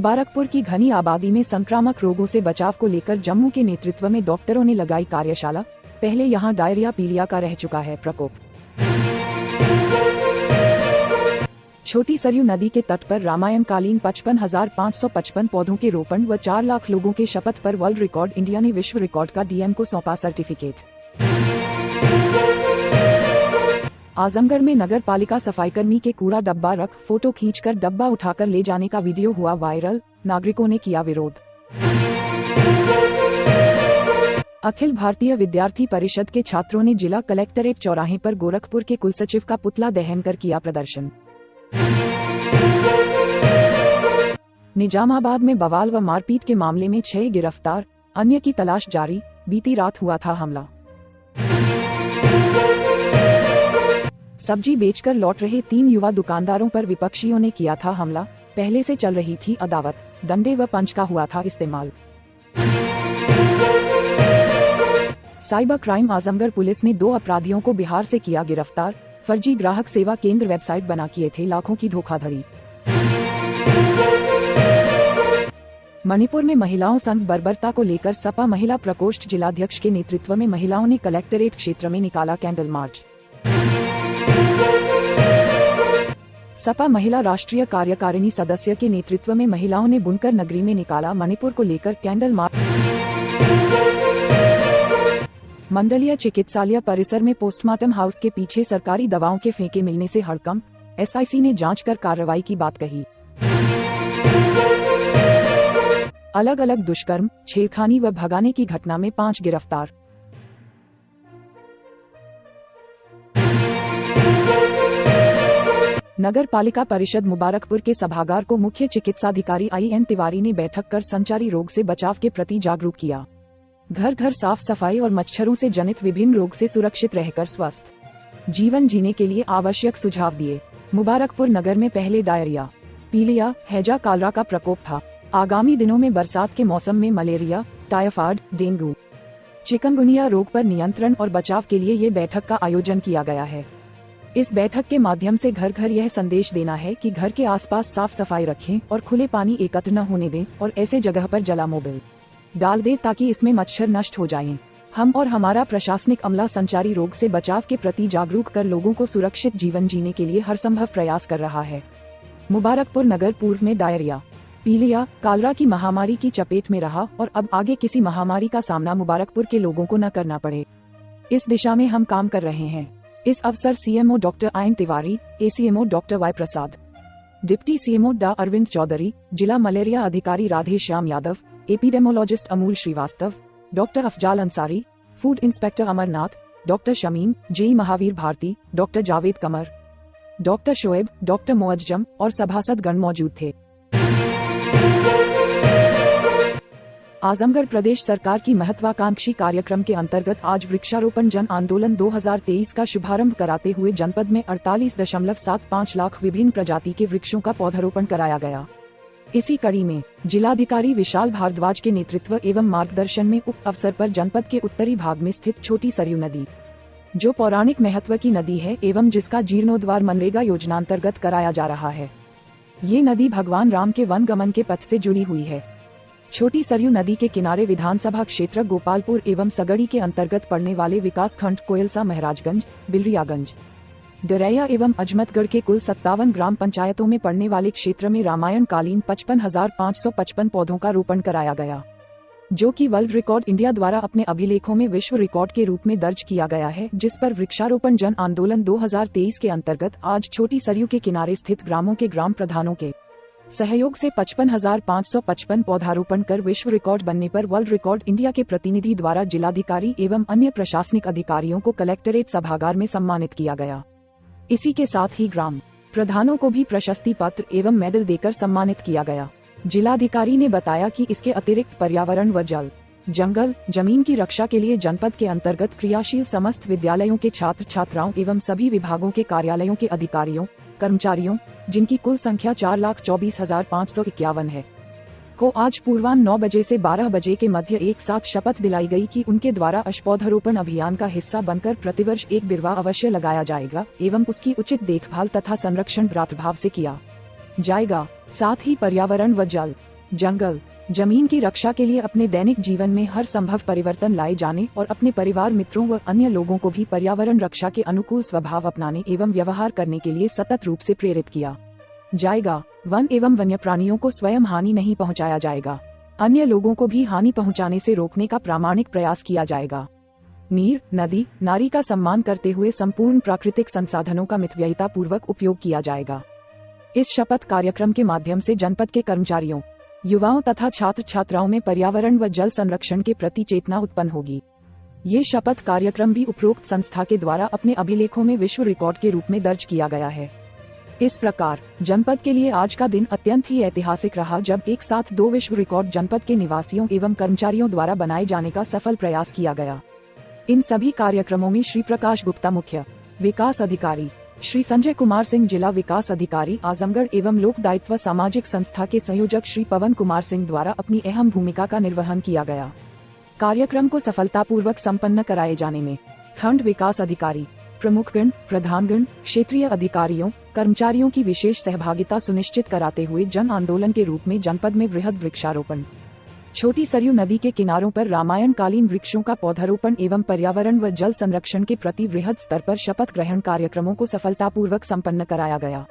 मुबारकपुर की घनी आबादी में संक्रामक रोगों से बचाव को लेकर जम्मू के नेतृत्व में डॉक्टरों ने लगाई कार्यशाला। पहले यहां डायरिया पीलिया का रह चुका है प्रकोप। छोटी सरयू नदी के तट पर रामायणकालीन 55,555 पौधों के रोपण व 4 लाख लोगों के शपथ पर वर्ल्ड रिकॉर्ड। इंडिया ने विश्व रिकॉर्ड का डीएम को सौंपा सर्टिफिकेट। आजमगढ़ में नगर पालिका सफाईकर्मी के कूड़ा डब्बा रख फोटो खींचकर डब्बा उठाकर ले जाने का वीडियो हुआ वायरल, नागरिकों ने किया विरोध। अखिल भारतीय विद्यार्थी परिषद के छात्रों ने जिला कलेक्टरेट चौराहे पर गोरखपुर के कुलसचिव का पुतला दहन कर किया प्रदर्शन। निजामाबाद में बवाल व मारपीट के मामले में 6 गिरफ्तार, अन्य की तलाश जारी। बीती रात हुआ था हमला। सब्जी बेचकर लौट रहे 3 युवा दुकानदारों पर विपक्षियों ने किया था हमला। पहले से चल रही थी अदावत, डंडे व पंच का हुआ था इस्तेमाल। साइबर क्राइम आजमगढ़ पुलिस ने 2 अपराधियों को बिहार से किया गिरफ्तार। फर्जी ग्राहक सेवा केंद्र वेबसाइट बना किए थे लाखों की धोखाधड़ी। मणिपुर में महिलाओं संग बर्बरता को लेकर सपा महिला प्रकोष्ठ जिलाध्यक्ष के नेतृत्व में महिलाओं ने कलेक्टरेट क्षेत्र में निकाला कैंडल मार्च। सपा महिला राष्ट्रीय कार्यकारिणी सदस्य के नेतृत्व में महिलाओं ने बुनकर नगरी में निकाला मणिपुर को लेकर कैंडल मार्च। मंडलीय चिकित्सालय परिसर में पोस्टमार्टम हाउस के पीछे सरकारी दवाओं के फेंके मिलने से हड़कंप। एसआईसी ने जांच कर कार्रवाई की बात कही। अलग अलग दुष्कर्म, छेड़खानी व भगाने की घटना में 5 गिरफ्तार। नगर पालिका परिषद मुबारकपुर के सभागार को मुख्य चिकित्साधिकारी IN तिवारी ने बैठक कर संचारी रोग से बचाव के प्रति जागरूक किया। घर घर साफ सफाई और मच्छरों से जनित विभिन्न रोग से सुरक्षित रहकर स्वस्थ जीवन जीने के लिए आवश्यक सुझाव दिए। मुबारकपुर नगर में पहले डायरिया, पीलिया, हैजा कालरा का प्रकोप था। आगामी दिनों में बरसात के मौसम में मलेरिया, टाइफाइड, डेंगू, चिकनगुनिया रोग पर नियंत्रण और बचाव के लिए ये बैठक का आयोजन किया गया है। इस बैठक के माध्यम से घर घर यह संदेश देना है कि घर के आसपास साफ सफाई रखें और खुले पानी एकत्र न होने दें और ऐसे जगह पर जला मोबिल डाल दें ताकि इसमें मच्छर नष्ट हो जाएं। हम और हमारा प्रशासनिक अमला संचारी रोग से बचाव के प्रति जागरूक कर लोगों को सुरक्षित जीवन जीने के लिए हर संभव प्रयास कर रहा है। मुबारकपुर नगर पूर्व में डायरिया, पीलिया, कालरा की महामारी की चपेट में रहा और अब आगे किसी महामारी का सामना मुबारकपुर के लोगों को न करना पड़े, इस दिशा में हम काम कर रहे हैं। इस अवसर CMO doctor IN Tiwari, ACMO doctor Y Prasad, deputy CMO डा अरविंद चौधरी, जिला मलेरिया अधिकारी Radhe Shyam Yadav, epidemiologist Amul Srivastava, doctor Afzal Ansari, food inspector Amarnath, doctor Shamim, JE Mahavir Bharati, doctor Javed Qamar, doctor Shoaib, doctor Moazzam और सभासद गण मौजूद थे। आजमगढ़ प्रदेश सरकार की महत्वाकांक्षी कार्यक्रम के अंतर्गत आज वृक्षारोपण जन आंदोलन 2023 का शुभारंभ कराते हुए जनपद में 48.75 लाख विभिन्न प्रजाति के वृक्षों का पौधारोपण कराया गया। इसी कड़ी में जिलाधिकारी विशाल भारद्वाज के नेतृत्व एवं मार्गदर्शन में उक्त अवसर पर जनपद के उत्तरी भाग में स्थित छोटी सरयू नदी, जो पौराणिक महत्व की नदी है एवं जिसका जीर्णोद्धार मनरेगा योजना अंतर्गत कराया जा रहा है। ये नदी भगवान राम के वन गमन के पथ से जुड़ी हुई है। छोटी सरयू नदी के किनारे विधानसभा क्षेत्र गोपालपुर एवं सगड़ी के अंतर्गत पड़ने वाले विकास खंड कोयलसा, महराजगंज, बिलरियागंज, डरैया एवं अजमतगढ़ के कुल 57 ग्राम पंचायतों में पड़ने वाले क्षेत्र में रामायणकालीन 55,555 पौधों का रोपण कराया गया, जो कि वर्ल्ड रिकॉर्ड इंडिया द्वारा अपने अभिलेखों में विश्व रिकॉर्ड के रूप में दर्ज किया गया है। जिस पर वृक्षारोपण जन आंदोलन 2023 के अंतर्गत आज छोटी सरयू के किनारे स्थित ग्रामों के ग्राम प्रधानों के सहयोग से 55,555 पौधारोपण कर विश्व रिकॉर्ड बनने पर वर्ल्ड रिकॉर्ड इंडिया के प्रतिनिधि द्वारा जिलाधिकारी एवं अन्य प्रशासनिक अधिकारियों को कलेक्टरेट सभागार में सम्मानित किया गया। इसी के साथ ही ग्राम प्रधानों को भी प्रशस्ति पत्र एवं मेडल देकर सम्मानित किया गया। जिलाधिकारी ने बताया कि इसके अतिरिक्त पर्यावरण व जल, जंगल, जमीन की रक्षा के लिए जनपद के अंतर्गत क्रियाशील समस्त विद्यालयों के छात्र छात्राओं एवं सभी विभागों के कार्यालयों के अधिकारियों कर्मचारियों, जिनकी कुल संख्या 4,24,551 है, को आज पूर्वाह्न 9 बजे से 12 बजे के मध्य एक साथ शपथ दिलाई गई कि उनके द्वारा पौधारोपण अभियान का हिस्सा बनकर प्रतिवर्ष 1 बिरवा अवश्य लगाया जाएगा एवं उसकी उचित देखभाल तथा संरक्षण भ्रातृभाव से किया जाएगा। साथ ही पर्यावरण व जल, जंगल, जमीन की रक्षा के लिए अपने दैनिक जीवन में हर संभव परिवर्तन लाए जाने और अपने परिवार मित्रों व अन्य लोगों को भी पर्यावरण रक्षा के अनुकूल स्वभाव अपनाने एवं व्यवहार करने के लिए सतत रूप से प्रेरित किया जाएगा। वन एवं वन्य प्राणियों को स्वयं हानि नहीं पहुंचाया जाएगा। अन्य लोगों को भी हानि पहुंचाने से रोकने का प्रामाणिक प्रयास किया जाएगा। नीर, नदी, नारी का सम्मान करते हुए संपूर्ण प्राकृतिक संसाधनों का मितव्ययिता पूर्वक उपयोग किया जाएगा। इस शपथ कार्यक्रम के माध्यम से जनपद के कर्मचारियों, युवाओं तथा छात्र छात्राओं में पर्यावरण व जल संरक्षण के प्रति चेतना उत्पन्न होगी। ये शपथ कार्यक्रम भी उपरोक्त संस्था के द्वारा अपने अभिलेखों में विश्व रिकॉर्ड के रूप में दर्ज किया गया है। इस प्रकार जनपद के लिए आज का दिन अत्यंत ही ऐतिहासिक रहा, जब एक साथ 2 विश्व रिकॉर्ड जनपद के निवासियों एवं कर्मचारियों द्वारा बनाए जाने का सफल प्रयास किया गया। इन सभी कार्यक्रमों में श्री प्रकाश गुप्ता मुख्य विकास अधिकारी, श्री संजय कुमार सिंह जिला विकास अधिकारी आजमगढ़ एवं लोक दायित्व सामाजिक संस्था के संयोजक श्री पवन कुमार सिंह द्वारा अपनी अहम भूमिका का निर्वहन किया गया। कार्यक्रम को सफलतापूर्वक संपन्न कराए जाने में खंड विकास अधिकारी, प्रमुखगण, प्रधानगण, क्षेत्रीय अधिकारियों, कर्मचारियों की विशेष सहभागिता सुनिश्चित कराते हुए जन आंदोलन के रूप में जनपद में वृहद वृक्षारोपण, छोटी सरयू नदी के किनारों पर रामायण कालीन वृक्षों का पौधारोपण एवं पर्यावरण व जल संरक्षण के प्रति वृहद स्तर पर शपथ ग्रहण कार्यक्रमों को सफलतापूर्वक संपन्न कराया गया।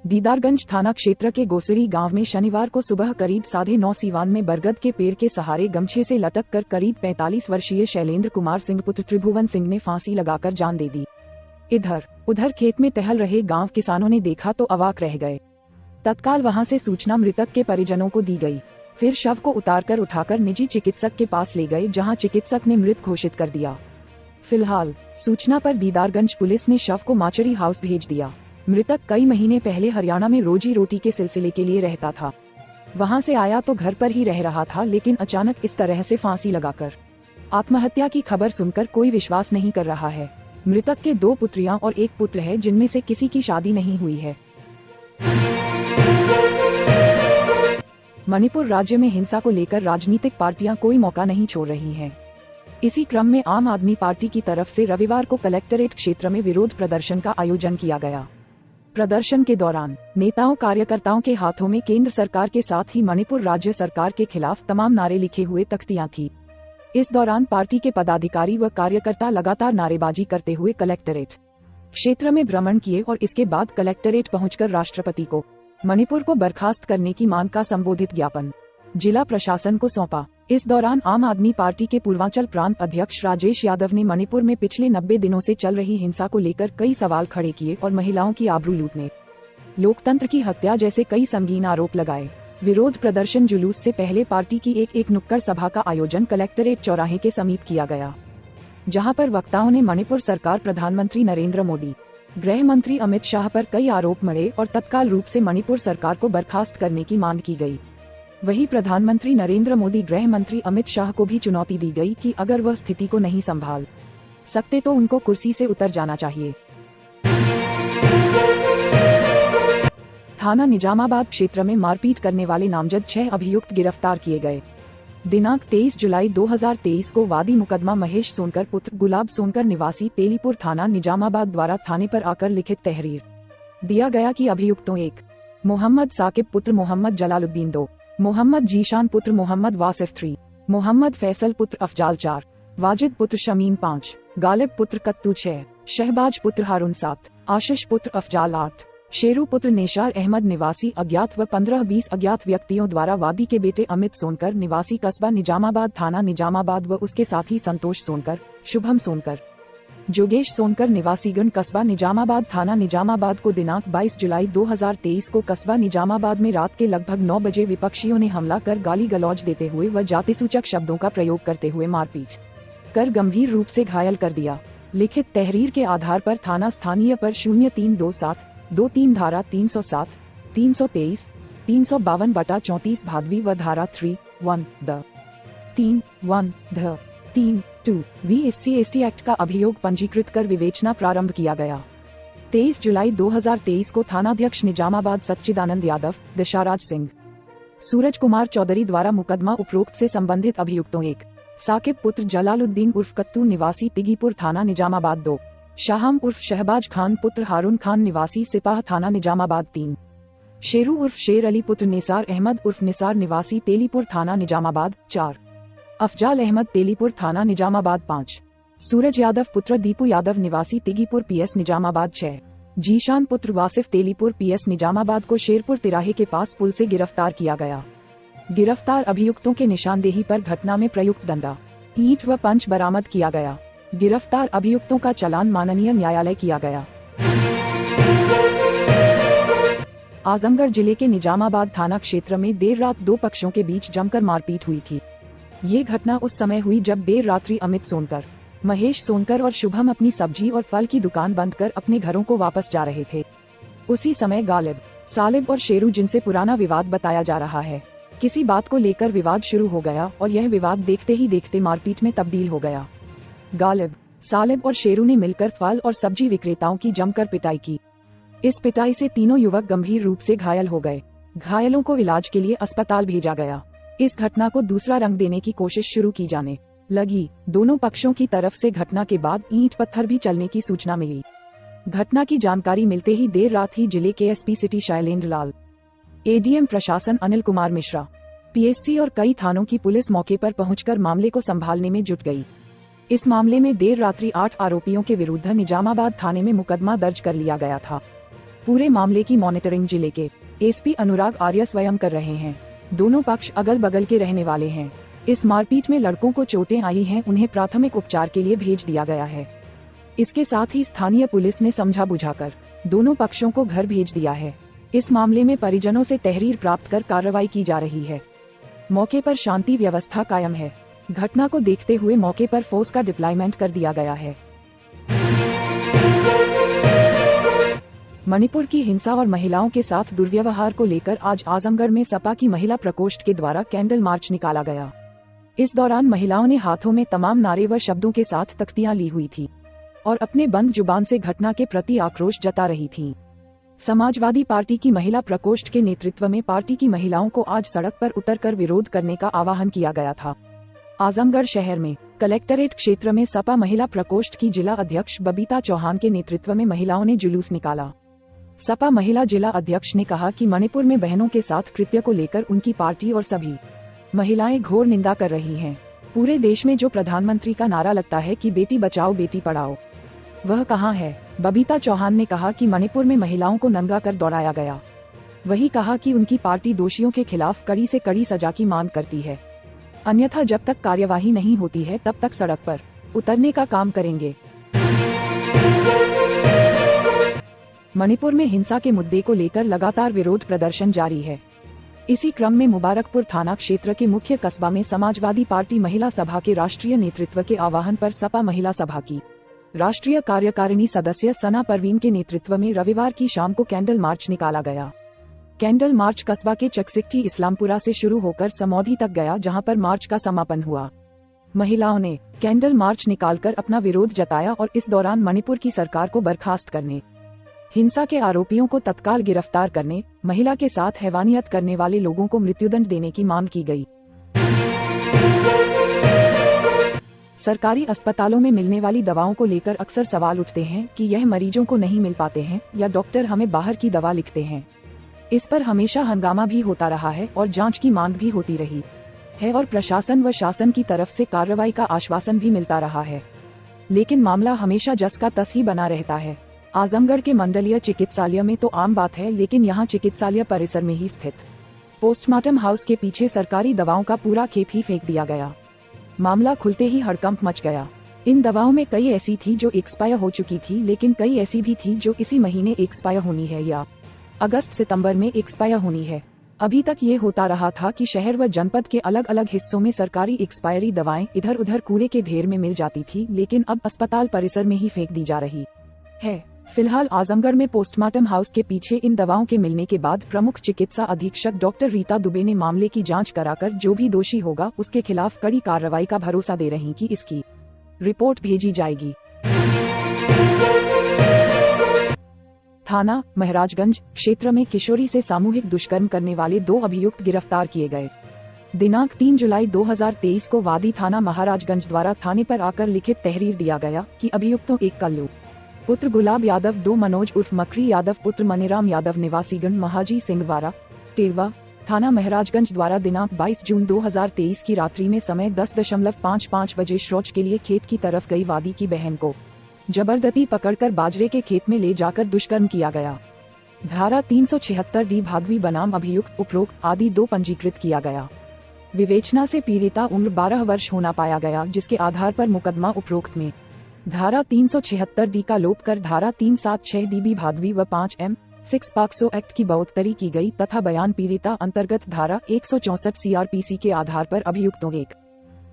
दीदारगंज थाना क्षेत्र के गोसरी गांव में शनिवार को सुबह करीब 9:30 सीवान में बरगद के पेड़ के सहारे गमछे से लटक कर करीब 45 वर्षीय शैलेंद्र कुमार सिंह पुत्र त्रिभुवन सिंह ने फांसी लगाकर जान दे दी। इधर उधर खेत में टहल रहे गांव किसानों ने देखा तो अवाक रह गए। तत्काल वहां से सूचना मृतक के परिजनों को दी गई। फिर शव को उठाकर निजी चिकित्सक के पास ले गए, जहां चिकित्सक ने मृत घोषित कर दिया। फिलहाल सूचना पर दीदारगंज पुलिस ने शव को माचरी हाउस भेज दिया। मृतक कई महीने पहले हरियाणा में रोजी रोटी के सिलसिले के लिए रहता था। वहां से आया तो घर पर ही रह रहा था, लेकिन अचानक इस तरह से फांसी लगाकर आत्महत्या की खबर सुनकर कोई विश्वास नहीं कर रहा है। मृतक के 2 पुत्रियां और 1 पुत्र है, जिनमें से किसी की शादी नहीं हुई है। मणिपुर राज्य में हिंसा को लेकर राजनीतिक पार्टियां कोई मौका नहीं छोड़ रही हैं। इसी क्रम में आम आदमी पार्टी की तरफ से रविवार को कलेक्टरेट क्षेत्र में विरोध प्रदर्शन का आयोजन किया गया। प्रदर्शन के दौरान नेताओं कार्यकर्ताओं के हाथों में केंद्र सरकार के साथ ही मणिपुर राज्य सरकार के खिलाफ तमाम नारे लिखे हुए तख्तियां थी। इस दौरान पार्टी के पदाधिकारी व कार्यकर्ता लगातार नारेबाजी करते हुए कलेक्टरेट क्षेत्र में भ्रमण किए और इसके बाद कलेक्टरेट पहुंचकर राष्ट्रपति को मणिपुर को बर्खास्त करने की मांग का संबोधित ज्ञापन जिला प्रशासन को सौंपा। इस दौरान आम आदमी पार्टी के पूर्वांचल प्रांत अध्यक्ष राजेश यादव ने मणिपुर में पिछले 90 दिनों से चल रही हिंसा को लेकर कई सवाल खड़े किए और महिलाओं की आबरू लूटने, लोकतंत्र की हत्या जैसे कई संगीन आरोप लगाए। विरोध प्रदर्शन जुलूस से पहले पार्टी की एक नुक्कड़ सभा का आयोजन कलेक्टरेट चौराहे के समीप किया गया, जहां पर वक्ताओं ने मणिपुर सरकार, प्रधानमंत्री नरेंद्र मोदी, गृह मंत्री अमित शाह पर कई आरोप मढ़े और तत्काल रूप से मणिपुर सरकार को बर्खास्त करने की मांग की गई। वहीं प्रधानमंत्री नरेंद्र मोदी, गृह मंत्री अमित शाह को भी चुनौती दी गई कि अगर वह स्थिति को नहीं संभाल सकते तो उनको कुर्सी से उतर जाना चाहिए। थाना निजामाबाद क्षेत्र में मारपीट करने वाले नामजद 6 अभियुक्त गिरफ्तार किए गए। दिनांक 23 जुलाई 2023 को वादी मुकदमा महेश सोनकर पुत्र गुलाब सोनकर निवासी तेलीपुर थाना निजामाबाद द्वारा थाने पर आकर लिखित तहरीर दिया गया कि अभियुक्तों 1 मोहम्मद साकिब पुत्र मोहम्मद जलालुद्दीन, 2 मोहम्मद जीशान पुत्र मोहम्मद वासिफ, 3 मोहम्मद फैसल पुत्र अफजाल, 4 वाजिद पुत्र शमीम, 5 गालिब पुत्र कत्तू, 6 शहबाज पुत्र हारून, 7 आशीष पुत्र अफजाल, 8 शेरू पुत्र नेशार अहमद निवासी अज्ञात व 15-20 अज्ञात व्यक्तियों द्वारा वादी के बेटे अमित सोनकर निवासी कस्बा निजामाबाद थाना निजामाबाद व उसके साथी संतोष सोनकर, शुभम सोनकर, जोगेश सोनकर निवासीगण कस्बा निजामाबाद थाना निजामाबाद को दिनांक 22 जुलाई 2023 को कस्बा निजामाबाद में रात के लगभग 9 बजे विपक्षियों ने हमला कर गाली गलौज देते हुए व जातिसूचक शब्दों का प्रयोग करते हुए मारपीट कर गंभीर रूप से घायल कर दिया। लिखित तहरीर के आधार पर थाना स्थानीय पर 0327-23 धारा 307, 323, 352/34 भादवी व धारा 3(1)(3) SC/ST एक्ट का अभियोग पंजीकृत कर विवेचना प्रारंभ किया गया। 23 जुलाई 2023 को थानाध्यक्ष निजामाबाद सच्चिदानंद यादव, दिशाराज सिंह, सूरज कुमार चौधरी द्वारा मुकदमा उपरोक्त से संबंधित अभियुक्तों 1 साकिब पुत्र जलालुद्दीन उर्फ कत्तू निवासी तिगीपुर थाना निजामाबाद, 2 शाहम उर्फ शहबाज खान पुत्र हारून खान निवासी सिपाह थाना निजामाबाद, 3 शेरू उर्फ शेर अली पुत्र निसार अहमद उर्फ निसार निवासी तेलीपुर थाना निजामाबाद 4। अफजाल अहमद तेलीपुर थाना निजामाबाद 5। सूरज यादव पुत्र दीपू यादव निवासी तिगीपुर पीएस निजामाबाद 6। जीशान पुत्र वासिफ तेलीपुर पीएस निजामाबाद को शेरपुर तिराहे के पास पुल से गिरफ्तार किया गया। गिरफ्तार अभियुक्तों के निशानदेही पर घटना में प्रयुक्त डंडा, ईंट व पंच बरामद किया गया। गिरफ्तार अभियुक्तों का चालान माननीय न्यायालय किया गया। आजमगढ़ जिले के निजामाबाद थाना क्षेत्र में देर रात दो पक्षों के बीच जमकर मारपीट हुई थी। ये घटना उस समय हुई जब देर रात्रि अमित सोनकर, महेश सोनकर और शुभम अपनी सब्जी और फल की दुकान बंद कर अपने घरों को वापस जा रहे थे। उसी समय गालिब, सालिब और शेरू, जिनसे पुराना विवाद बताया जा रहा है, किसी बात को लेकर विवाद शुरू हो गया और यह विवाद देखते ही देखते मारपीट में तब्दील हो गया। गालिब, सालिब और शेरू ने मिलकर फल और सब्जी विक्रेताओं की जमकर पिटाई की। इस पिटाई से तीनों युवक गंभीर रूप से घायल हो गए। घायलों को इलाज के लिए अस्पताल भेजा गया। इस घटना को दूसरा रंग देने की कोशिश शुरू की जाने लगी। दोनों पक्षों की तरफ से घटना के बाद ईंट पत्थर भी चलने की सूचना मिली। घटना की जानकारी मिलते ही देर रात ही जिले के एसपी सिटी शैलेंद्र लाल, एडीएम प्रशासन अनिल कुमार मिश्रा, पीएससी और कई थानों की पुलिस मौके पर पहुंचकर मामले को संभालने में जुट गई। इस मामले में देर रात्रि 8 आरोपियों के विरुद्ध निजामाबाद थाने में मुकदमा दर्ज कर लिया गया था। पूरे मामले की मॉनिटरिंग जिले के एसपी अनुराग आर्य स्वयं कर रहे हैं। दोनों पक्ष अगल बगल के रहने वाले हैं। इस मारपीट में लड़कों को चोटें आई हैं, उन्हें प्राथमिक उपचार के लिए भेज दिया गया है। इसके साथ ही स्थानीय पुलिस ने समझा बुझाकर दोनों पक्षों को घर भेज दिया है। इस मामले में परिजनों से तहरीर प्राप्त कर कार्रवाई की जा रही है। मौके पर शांति व्यवस्था कायम है। घटना को देखते हुए मौके पर फोर्स का डिप्लॉयमेंट कर दिया गया है। मणिपुर की हिंसा और महिलाओं के साथ दुर्व्यवहार को लेकर आज आजमगढ़ में सपा की महिला प्रकोष्ठ के द्वारा कैंडल मार्च निकाला गया। इस दौरान महिलाओं ने हाथों में तमाम नारे व शब्दों के साथ तख्तियां ली हुई थी और अपने बंद जुबान से घटना के प्रति आक्रोश जता रही थीं। समाजवादी पार्टी की महिला प्रकोष्ठ के नेतृत्व में पार्टी की महिलाओं को आज सड़क पर उतरकर विरोध करने का आह्वान किया गया था। आजमगढ़ शहर में कलेक्टरेट क्षेत्र में सपा महिला प्रकोष्ठ की जिला अध्यक्ष बबीता चौहान के नेतृत्व में महिलाओं ने जुलूस निकाला। सपा महिला जिला अध्यक्ष ने कहा कि मणिपुर में बहनों के साथ कृत्य को लेकर उनकी पार्टी और सभी महिलाएं घोर निंदा कर रही हैं। पूरे देश में जो प्रधानमंत्री का नारा लगता है कि बेटी बचाओ बेटी पढ़ाओ, वह कहाँ है। बबीता चौहान ने कहा कि मणिपुर में महिलाओं को नंगा कर दौड़ाया गया। वही कहा कि उनकी पार्टी दोषियों के खिलाफ कड़ी से कड़ी सजा की मांग करती है, अन्यथा जब तक कार्यवाही नहीं होती है तब तक सड़क पर उतरने का काम करेंगे। मणिपुर में हिंसा के मुद्दे को लेकर लगातार विरोध प्रदर्शन जारी है। इसी क्रम में मुबारकपुर थाना क्षेत्र के मुख्य कस्बा में समाजवादी पार्टी महिला सभा के राष्ट्रीय नेतृत्व के आह्वान पर सपा महिला सभा की राष्ट्रीय कार्यकारिणी सदस्य सना परवीन के नेतृत्व में रविवार की शाम को कैंडल मार्च निकाला गया। कैंडल मार्च कस्बा के चकसिक्टी इस्लामपुरा से शुरू होकर समौधी तक गया, जहां पर मार्च का समापन हुआ। महिलाओं ने कैंडल मार्च निकालकर अपना विरोध जताया और इस दौरान मणिपुर की सरकार को बर्खास्त करने, हिंसा के आरोपियों को तत्काल गिरफ्तार करने, महिला के साथ हैवानियत करने वाले लोगों को मृत्युदंड देने की मांग की गई। सरकारी अस्पतालों में मिलने वाली दवाओं को लेकर अक्सर सवाल उठते हैं कि यह मरीजों को नहीं मिल पाते हैं या डॉक्टर हमें बाहर की दवा लिखते हैं। इस पर हमेशा हंगामा भी होता रहा है और जांच की मांग भी होती रही है और प्रशासन व शासन की तरफ से कार्रवाई का आश्वासन भी मिलता रहा है, लेकिन मामला हमेशा जस का तस ही बना रहता है। आजमगढ़ के मंडलीय चिकित्सालय में तो आम बात है, लेकिन यहाँ चिकित्सालय परिसर में ही स्थित पोस्टमार्टम हाउस के पीछे सरकारी दवाओं का पूरा खेप ही फेंक दिया गया। मामला खुलते ही हड़कंप मच गया। इन दवाओं में कई ऐसी थी जो एक्सपायर हो चुकी थी, लेकिन कई ऐसी भी थी जो इसी महीने एक्सपायर होनी है या अगस्त सितंबर में एक्सपायर होनी है। अभी तक ये होता रहा था कि शहर व जनपद के अलग अलग हिस्सों में सरकारी एक्सपायरी दवाएं इधर उधर कूड़े के ढेर में मिल जाती थी, लेकिन अब अस्पताल परिसर में ही फेंक दी जा रही है। फिलहाल आजमगढ़ में पोस्टमार्टम हाउस के पीछे इन दवाओं के मिलने के बाद प्रमुख चिकित्सा अधीक्षक डॉक्टर रीता दुबे ने मामले की जांच कराकर जो भी दोषी होगा उसके खिलाफ कड़ी कार्रवाई का भरोसा दे रही कि इसकी रिपोर्ट भेजी जाएगी। थाना महाराजगंज क्षेत्र में किशोरी से सामूहिक दुष्कर्म करने वाले 2 अभियुक्त गिरफ्तार किए गए। दिनांक 3 जुलाई 2023 को वादी थाना महाराजगंज द्वारा थाने पर आकर लिखित तहरीर दिया गया कि अभियुक्तों एक कल्लू पुत्र गुलाब यादव 2 मनोज उर्फ मकरी यादव पुत्र मनीराम यादव निवासीगण महाजी सिंहवारा टेरवा थाना महाराजगंज द्वारा दिनांक 22 जून 2023 की रात्रि में समय 10:55 बजे शौच के लिए खेत की तरफ गई वादी की बहन को जबरदस्ती पकड़कर बाजरे के खेत में ले जाकर दुष्कर्म किया गया। धारा 376 डी भादवी बनाम अभियुक्त उपरोक्त आदि 2 पंजीकृत किया गया। विवेचना से पीड़िता उम्र 12 वर्ष होना पाया गया, जिसके आधार पर मुकदमा उपरोक्त में धारा 376 डी का लोप कर धारा 376 डीबी भादवी व 5M6 पॉक्सो एक्ट की बढ़ोतरी की गई तथा बयान पीड़िता अंतर्गत धारा 164 CRPC के आधार पर अभियुक्तों 1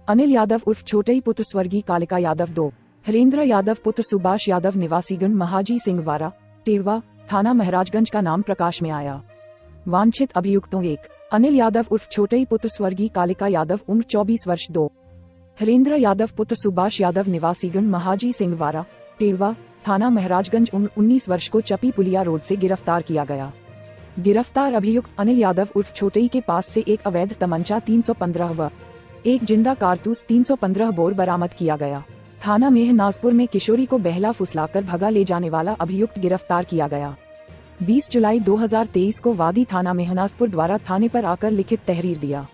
अनिल यादव उर्फ छोटे पुत्र स्वर्गीय कालिका यादव 2 हरेंद्र यादव पुत्र सुभाष यादव निवासीगण महाजी सिंहवारा टेरवा थाना महाराजगंज का नाम प्रकाश में आया। वांछित अभियुक्तों 1 अनिल यादव उर्फ छोटे पुत्र स्वर्गीय कालिका यादव उम्र 24 वर्ष 2 हरेंद्र यादव पुत्र सुभाष यादव निवासीगण महाजी सिंहवारा टेरवा थाना महाराजगंज उम्र 19 वर्ष को चपी पुलिया रोड से गिरफ्तार किया गया। गिरफ्तार अभियुक्त अनिल यादव उर्फ छोटे के पास से एक अवैध तमंचा 315 व एक जिंदा कारतूस 315 बोर बरामद किया गया। थाना मेहनाजपुर में किशोरी को बहला फुसलाकर भगा ले जाने वाला अभियुक्त गिरफ्तार किया गया। 20 जुलाई 2023 को वादी थाना मेहनाजपुर द्वारा थाने पर आकर लिखित तहरीर दिया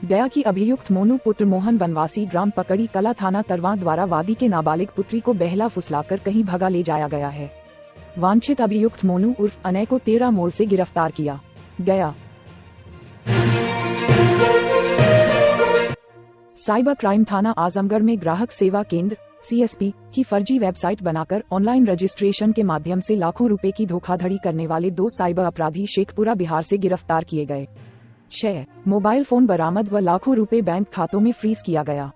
गया कि अभियुक्त मोनू पुत्र मोहन बनवासी ग्राम पकड़ी कला थाना तरवा द्वारा वादी के नाबालिग पुत्री को बहला फुसलाकर कहीं भगा ले जाया गया है। वांछित अभियुक्त मोनू उर्फ अनय को 13 मोड़ से गिरफ्तार किया गया। साइबर क्राइम थाना आजमगढ़ में ग्राहक सेवा केंद्र CSP की फर्जी वेबसाइट बनाकर ऑनलाइन रजिस्ट्रेशन के माध्यम से लाखों रुपए की धोखाधड़ी करने वाले 2 साइबर अपराधी शेखपुरा बिहार से गिरफ्तार किए गए। 6 मोबाइल फोन बरामद व लाखों रुपए बैंक खातों में फ्रीज किया गया।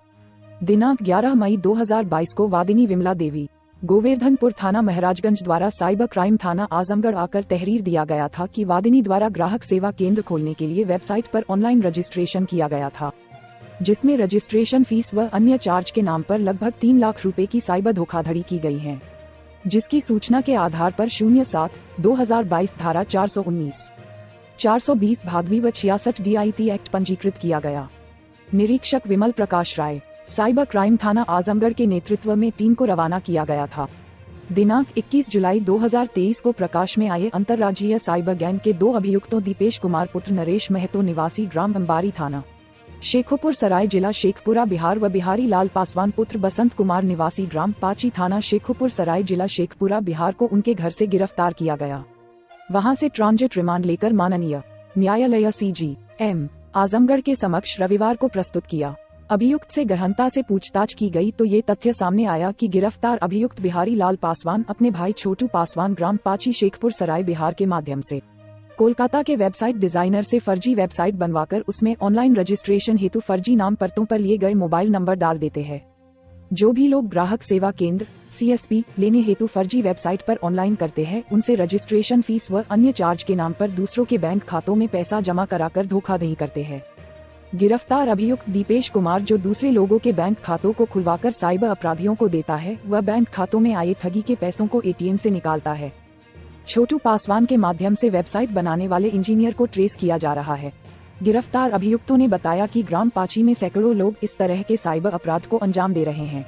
दिनांक 11 मई 2022 को वादिनी विमला देवी गोवर्धनपुर थाना महाराजगंज द्वारा साइबर क्राइम थाना आजमगढ़ आकर तहरीर दिया गया था कि वादिनी द्वारा ग्राहक सेवा केंद्र खोलने के लिए वेबसाइट पर ऑनलाइन रजिस्ट्रेशन किया गया था, जिसमें रजिस्ट्रेशन फीस व अन्य चार्ज के नाम पर लगभग 3 लाख रुपए की साइबर धोखाधड़ी की गई है, जिसकी सूचना के आधार पर 07/2022 धारा 419, 420 भादवी व 66 DIT एक्ट पंजीकृत किया गया। निरीक्षक विमल प्रकाश राय साइबर क्राइम थाना आजमगढ़ के नेतृत्व में टीम को रवाना किया गया था। दिनांक 21 जुलाई 2023 को प्रकाश में आए अंतर्राज्यीय साइबर गैंग के 2 अभियुक्तों दीपेश कुमार पुत्र नरेश महतो निवासी ग्राम अंबारी थाना शेखोपुर सराय जिला शेखपुरा बिहार व बिहारी लाल पासवान पुत्र बसंत कुमार निवासी ग्राम पाची थाना शेखोपुर सराय जिला शेखपुरा बिहार को उनके घर से गिरफ्तार किया गया। वहां से ट्रांजिट रिमांड लेकर माननीय न्यायालय CGM आजमगढ़ के समक्ष रविवार को प्रस्तुत किया। अभियुक्त से गहनता से पूछताछ की गई तो ये तथ्य सामने आया कि गिरफ्तार अभियुक्त बिहारी लाल पासवान अपने भाई छोटू पासवान ग्राम पाची शेखपुर सराय बिहार के माध्यम से कोलकाता के वेबसाइट डिजाइनर से फर्जी वेबसाइट बनवाकर उसमें ऑनलाइन रजिस्ट्रेशन हेतु फर्जी नाम पतों पर लिए गए मोबाइल नंबर डाल देते हैं। जो भी लोग ग्राहक सेवा केंद्र CSP लेने हेतु फर्जी वेबसाइट पर ऑनलाइन करते हैं, उनसे रजिस्ट्रेशन फीस व अन्य चार्ज के नाम पर दूसरों के बैंक खातों में पैसा जमा कराकर धोखाधड़ी करते हैं। गिरफ्तार अभियुक्त दीपेश कुमार जो दूसरे लोगों के बैंक खातों को खुलवाकर साइबर अपराधियों को देता है, वह बैंक खातों में आए ठगी के पैसों को ATM से निकालता है। छोटू पासवान के माध्यम से वेबसाइट बनाने वाले इंजीनियर को ट्रेस किया जा रहा है। गिरफ्तार अभियुक्तों ने बताया कि ग्राम पाची में सैकड़ों लोग इस तरह के साइबर अपराध को अंजाम दे रहे हैं।